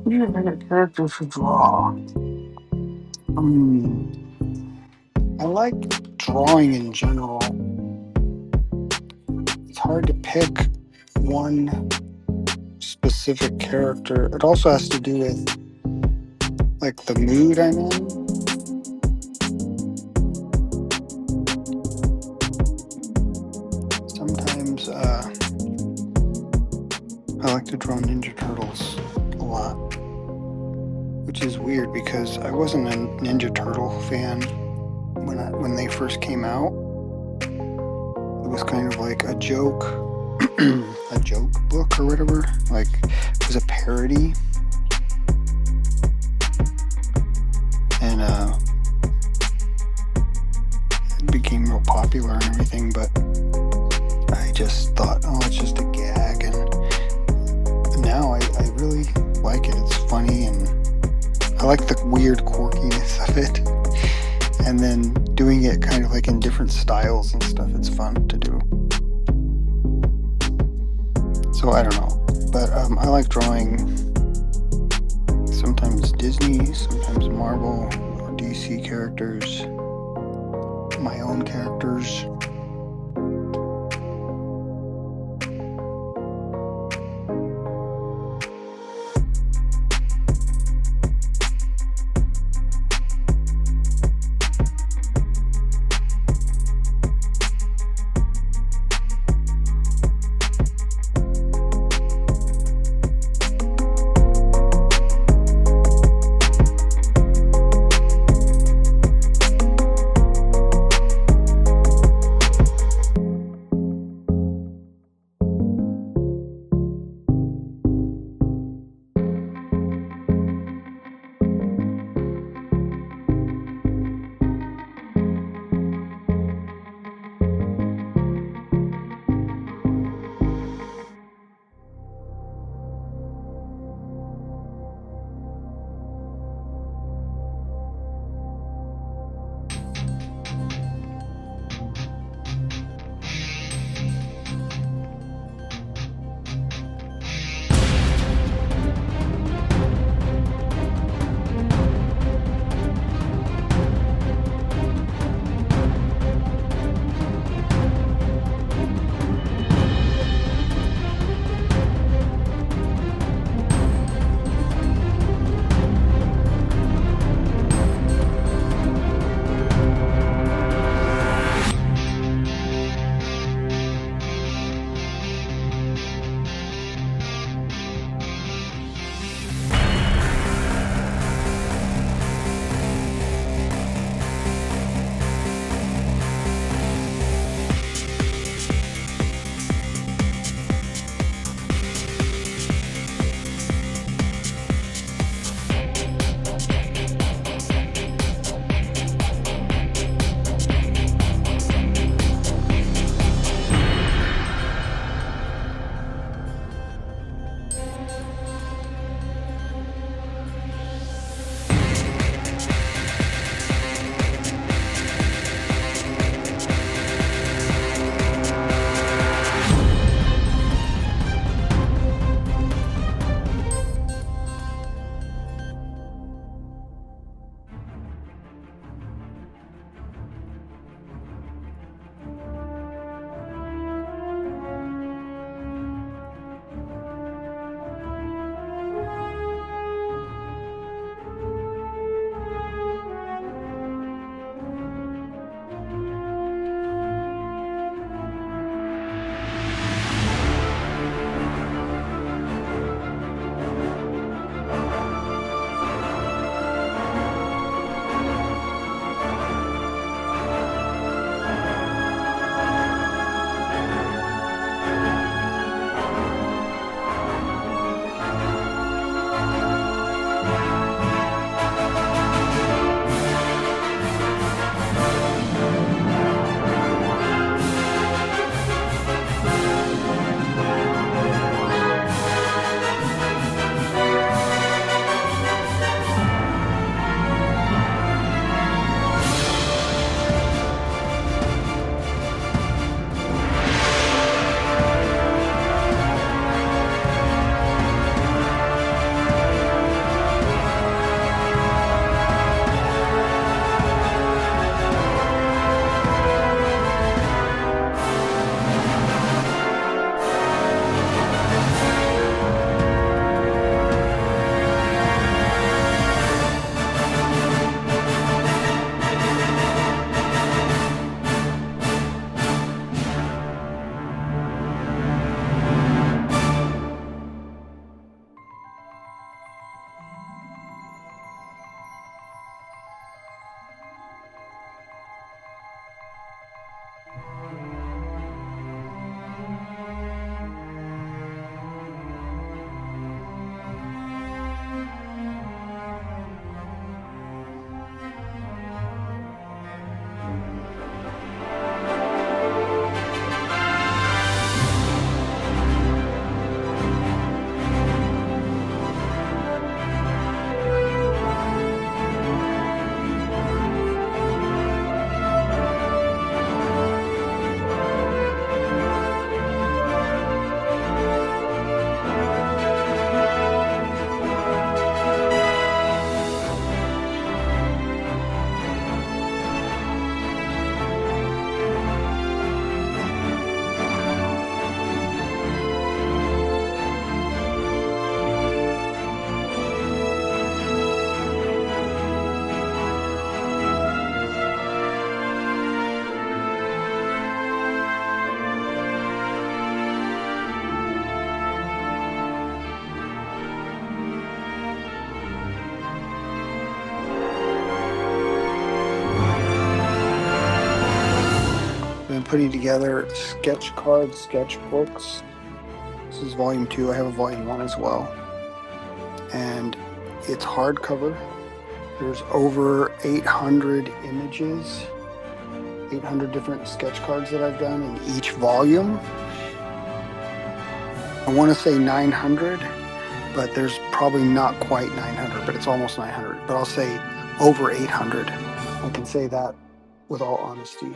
Your favorite character to draw? Um, I like drawing in general. It's hard to pick one specific character. It also has to do with like the mood I'm in. Sometimes I like to draw Ninja Turtles a lot, which is weird because I wasn't a Ninja Turtle fan when they first came out. It was kind of like a joke, a joke book or whatever. Like it was a parody, and it became real popular and everything. But I just thought, oh, it's just a gag, and now I really like it. It's funny, and I like the weird quirkiness of it. And then doing it kind of like in different styles and stuff, it's fun to do. So I don't know, but I like drawing sometimes Disney, sometimes Marvel or DC characters, my own characters. putting together sketch cards, sketchbooks. This is volume 2. I have a volume 1 as well. And it's hardcover. There's over 800 images, 800 different sketch cards that I've done in each volume. I want to say 900, but there's probably not quite 900, but it's almost 900. But I'll say over 800. I can say that with all honesty.